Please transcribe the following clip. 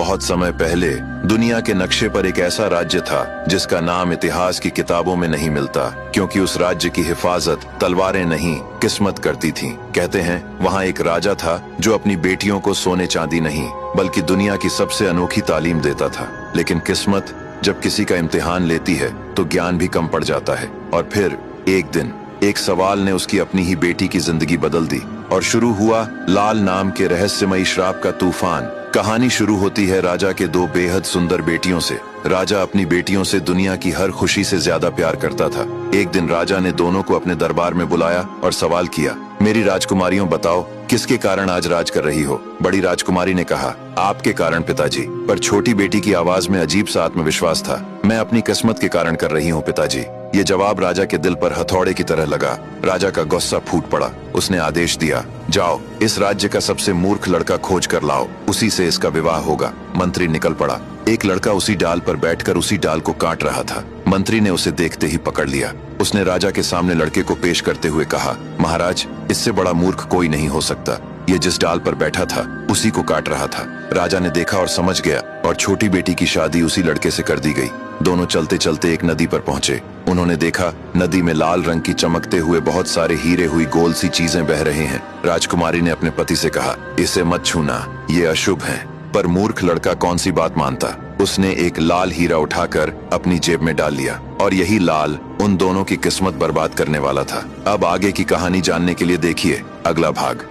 बहुत समय पहले दुनिया के नक्शे पर एक ऐसा राज्य था जिसका नाम इतिहास की किताबों में नहीं मिलता, क्योंकि उस राज्य की हिफाजत तलवारें नहीं किस्मत करती थीं। कहते हैं वहाँ एक राजा था जो अपनी बेटियों को सोने चांदी नहीं बल्कि दुनिया की सबसे अनोखी तालीम देता था। लेकिन किस्मत जब किसी का इम्तिहान लेती है तो ज्ञान भी कम पड़ जाता है। और फिर एक दिन एक सवाल ने उसकी अपनी ही बेटी की जिंदगी बदल दी और शुरू हुआ लाल नाम के रहस्यमयी श्राप का तूफान। कहानी शुरू होती है राजा के दो बेहद सुंदर बेटियों से। राजा अपनी बेटियों से दुनिया की हर खुशी से ज्यादा प्यार करता था। एक दिन राजा ने दोनों को अपने दरबार में बुलाया और सवाल किया, मेरी राजकुमारियों बताओ किसके कारण आज राज कर रही हो। बड़ी राजकुमारी ने कहा, आपके कारण पिताजी। पर छोटी बेटी की आवाज में अजीब सा आत्मविश्वास था, मैं अपनी किस्मत के कारण कर रही हूँ पिताजी। ये जवाब राजा के दिल पर हथौड़े की तरह लगा। राजा का गुस्सा फूट पड़ा। उसने आदेश दिया, जाओ इस राज्य का सबसे मूर्ख लड़का खोज कर लाओ, उसी से इसका विवाह होगा। मंत्री निकल पड़ा। एक लड़का उसी डाल पर बैठकर उसी डाल को काट रहा था। मंत्री ने उसे देखते ही पकड़ लिया। उसने राजा के सामने लड़के को पेश करते हुए कहा, महाराज इससे बड़ा मूर्ख कोई नहीं हो सकता। ये जिस डाल पर बैठा था उसी को काट रहा था। राजा ने देखा और समझ गया और छोटी बेटी की शादी उसी लड़के से कर दी गई। दोनों चलते चलते एक नदी पर पहुंचे। उन्होंने देखा नदी में लाल रंग की चमकते हुए बहुत सारे हीरे हुई गोल सी चीजें बह रहे हैं। राजकुमारी ने अपने पति से कहा, इसे मत छूना, ये अशुभ है। पर मूर्ख लड़का कौन सी बात मानता। उसने एक लाल हीरा उठाकर अपनी जेब में डाल लिया और यही लाल उन दोनों की किस्मत बर्बाद करने वाला था। अब आगे की कहानी जानने के लिए देखिए अगला भाग।